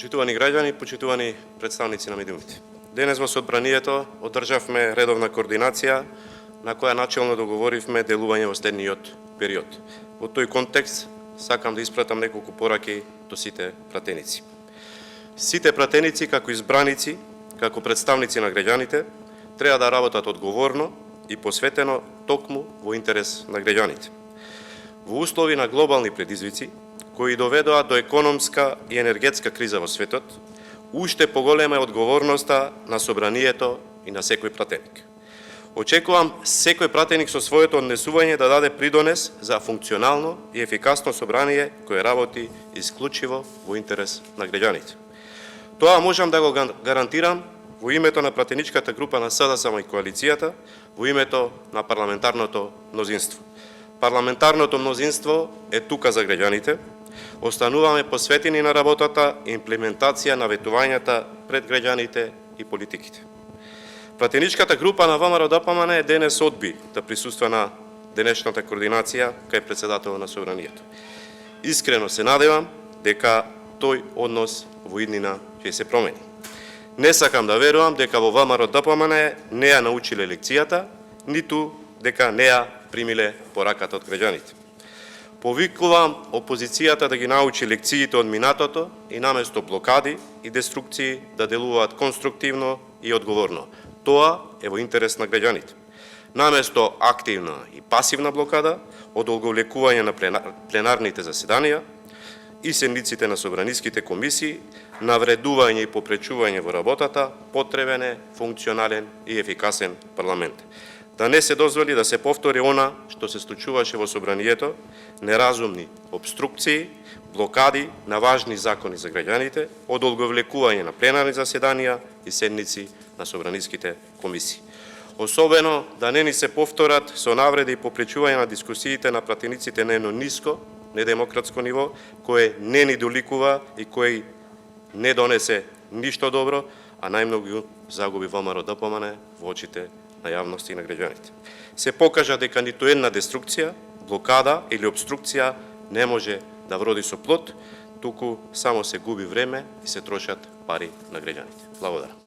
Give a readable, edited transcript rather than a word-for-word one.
Почитувани граѓани, почитувани представници на медиумите. Денес во Собранието одржавме редовна координација на која начелно договоривме делување во следниот период. Во тој контекст сакам да испратам неколку пораки до сите пратеници. Сите пратеници како избраници, како представници на граѓаните, треба да работат одговорно и посветено токму во интерес на граѓаните. Во услови на глобални предизвици, кои доведоа до економска и енергетска криза во светот, уште поголема е одговорноста на Собранието и на секој пратеник. Очекувам секој пратеник со своето однесување да даде придонес за функционално и ефикасно собрание кое работи исклучиво во интерес на граѓаните. Тоа можам да го гарантирам во името на пратеничката група на СДСМ и коалицијата, во името на парламентарното мнозинство. Парламентарното мнозинство е тука за граѓаните. Остануваме посветени на работата и имплементација на ветувањата пред граѓаните и политиките. Пратеничката група на ВМРО-ДПМН денес одби да присуства на денешната координација кај председател на Собранието. Искрено се надевам дека тој однос во иднина ќе се промени. Не сакам да верувам дека во ВМРО-ДПМН не ја научиле лекцијата, ниту дека не ја примиле пораката од граѓаните. Повикувам опозицијата да ги научи лекциите од минатото и наместо блокади и деструкции да делуваат конструктивно и одговорно. Тоа е во интерес на граѓаните. Наместо активна и пасивна блокада, одолговлекување на пленарните заседанија и седниците на собраниските комисии, навредување и попречување во работата, потребен е функционален и ефикасен парламент. Да не се дозволи да се повтори она што се случуваше во Собранието, неразумни обструкции, блокади на важни закони за граѓаните, одолговлекување на пленарни заседанија и седници на собраниските комисии. Особено да не ни се повторат со навреди и попречување на дискусиите на пратениците на едно ниско, недемократско ниво, кое не ни доликува и кој не донесе ништо добро, а најмногу загуби ВМРО-ДПМН во очите на јавност и на граѓаните. Се покажа дека ниту една деструкција, блокада или обструкција не може да вроди со плод, туку само се губи време и се трошат пари на граѓаните. Благодарам.